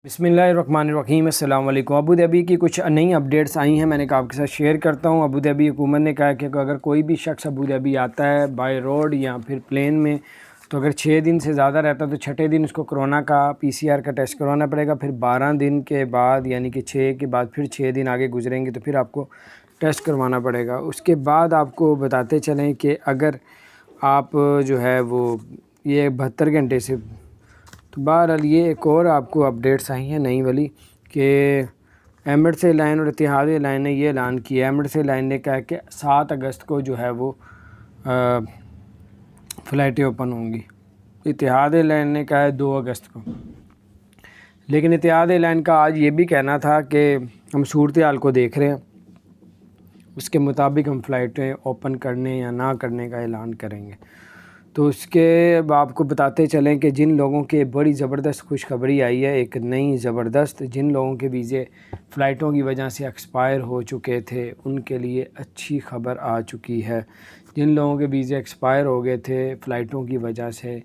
बिस्मिल्लाहिर्रहमानिर्रहीम। अस्सलाम वालेकुम। अबू धाबी की कुछ नई अपडेट्स आई हैं, मैंने कहा आपके साथ शेयर करता हूँ। अबू धाबी हुकूमत ने कहा है कि अगर कोई भी शख्स अबू धाबी आता है बाय रोड या फिर प्लेन में, तो अगर 6 दिन से ज़्यादा रहता है तो छठे दिन उसको कोरोना का PCR का टेस्ट करवाना पड़ेगा। फिर 12 दिन के बाद यानी कि 6 के बाद फिर 6 दिन आगे गुजरेंगे तो फिर आपको टेस्ट करवाना पड़ेगा। उसके बाद आपको बताते चलें कि अगर आप जो है वो ये 72 घंटे से, तो बहरहाल ये एक और आपको अपडेट्स आई हैं नई वाली कि एमिरेट्स एयरलाइन और इतिहाद एयरलाइन ने ये ऐलान किया। एमिरेट्स एयरलाइन ने कहा कि 7 अगस्त को जो है वो फ़्लाइटें ओपन होंगी। इतिहाद एयरलाइन ने कहा है 2 अगस्त को, लेकिन इतिहाद एयरलाइन का आज ये भी कहना था कि हम सूरत हाल को देख रहे हैं, उसके मुताबिक हम फ़्लाइटें ओपन करने या ना करने का ऐलान करेंगे। तो उसके आपको बताते चलें कि जिन लोगों के बड़ी ज़बरदस्त खुशखबरी आई है, एक नई ज़बरदस्त, जिन लोगों के वीज़े फ़्लाइटों की वजह से एक्सपायर हो चुके थे उनके लिए अच्छी ख़बर आ चुकी है। जिन लोगों के वीज़े एक्सपायर हो गए थे फ़्लाइटों की वजह से,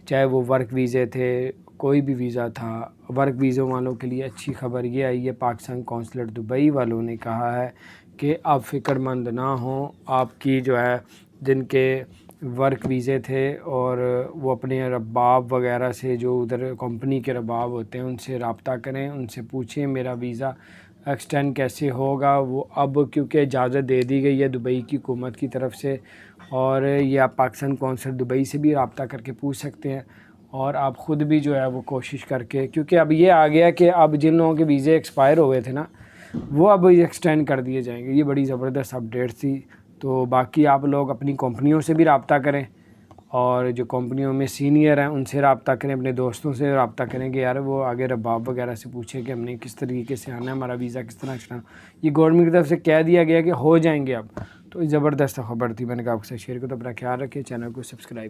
चाहे वो वर्क वीज़े थे, कोई भी वीज़ा था, वर्क वीज़ों वालों के लिए अच्छी ख़बर ये आई है, पाकिस्तान कौंसलेट दुबई वालों ने कहा है कि आप फ़िक्रमंद ना हों। आपकी जो है जिनके वर्क वीज़े थे और वो अपने रबाब वगैरह से, जो उधर कंपनी के रबाब होते हैं, उनसे रब्ता करें, उनसे पूछें मेरा वीज़ा एक्सटेंड कैसे होगा। वो अब क्योंकि इजाज़त दे दी गई है दुबई की हुकूमत की तरफ से, और ये आप पाकिस्तान कौंसलेट दुबई से भी रब्ता करके पूछ सकते हैं, और आप ख़ुद भी जो है वो कोशिश करके, क्योंकि अब ये आ गया कि अब जिन लोगों के वीज़े एक्सपायर हो गए थे ना, वो अब एक्सटेंड कर दिए जाएंगे। ये बड़ी ज़बरदस्त अपडेट थी। तो बाकी आप लोग अपनी कंपनियों से भी रब्ता करें, और जो कंपनियों में सीनियर हैं उनसे रब्ता करें, अपने दोस्तों से रब्ता करें कि यार वो आगे रबाब वगैरह से पूछें कि हमने किस तरीके से आना है, हमारा वीज़ा किस तरह चलाना। ये गवर्नमेंट की तरफ से कह दिया गया कि हो जाएंगे अब। तो ज़बरदस्त ख़बर थी, मैंने कहा आपके साथ शेयर करो। तो अपना ख्याल रखिए, चैनल को सब्सक्राइब